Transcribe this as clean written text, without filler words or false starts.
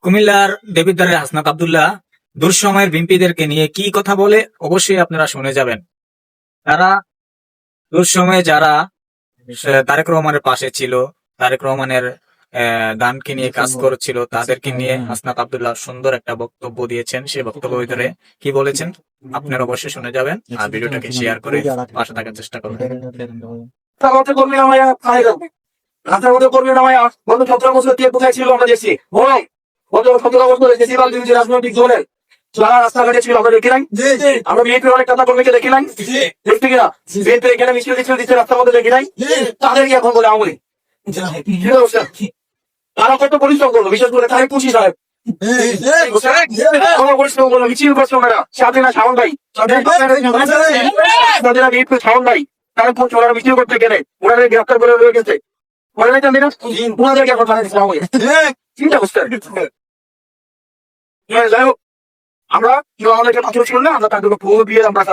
কুমিল্লার দেবিদ্বারের হাসনাত আব্দুল্লাহ দুঃসময়ের বিএনপিদেরকে নিয়ে কি কথা বলে অবশ্যই আপনারা শুনে যাবেন। তারা দুঃসময়ে যারা তারেক রহমানের পাশে ছিল, তারেক রহমানের গানকে নিয়ে কাজ করেছিল, তাদেরকে নিয়ে হাসনাত আব্দুল্লাহ সুন্দর একটা বক্তব্য দিয়েছেন। সেই বক্তব্য ভিতরে কি বলেছেন আপনারা অবশ্যই শুনে যাবেন, আর ভিডিওটাকে শেয়ার করে পাশে থাকার চেষ্টা করবেন। রাস্তার মধ্যে কর্মী নামায় গত 17 বছর দিয়ে কোথায় ছিল আমরা দেখছি। গত 17 বছর বেশিরভাগ রাজনৈতিক দলের যারা রাস্তাঘাটে ছিল আমরা দেখি নাই। আমরা বিএনপির অনেক নেতা কর্মীকে দেখি নাই, দেখতে কিনা বিএনপি এখানে মিছিল দিচ্ছে রাস্তার মধ্যে দেখি নাই। তাদেরকে এখন বলে আওয়ামী লীগ। তারা কত পরিশ্রম করলো, বিশেষ করে তারেক মুন্সি সাহেব পরিশ্রম করলো, মিছিল করছে ওনারা। স্বাধীনা শাওন ভাই, স্বাধীনা বিএনপি শাওন ভাই, তারেক মুন্সি ওনারা মিছিল করতে গেলে ওনারা গ্রেফতার করে রয়ে গেছে। ওনাদেরকে এখন বানিয়ে দিচ্ছে আওয়ামী লীগ। চিন্তা করছে। যাই হোক, আমরা আমাদেরকে পাথর ছিল না, আমরা তাদের বিয়ে আমরা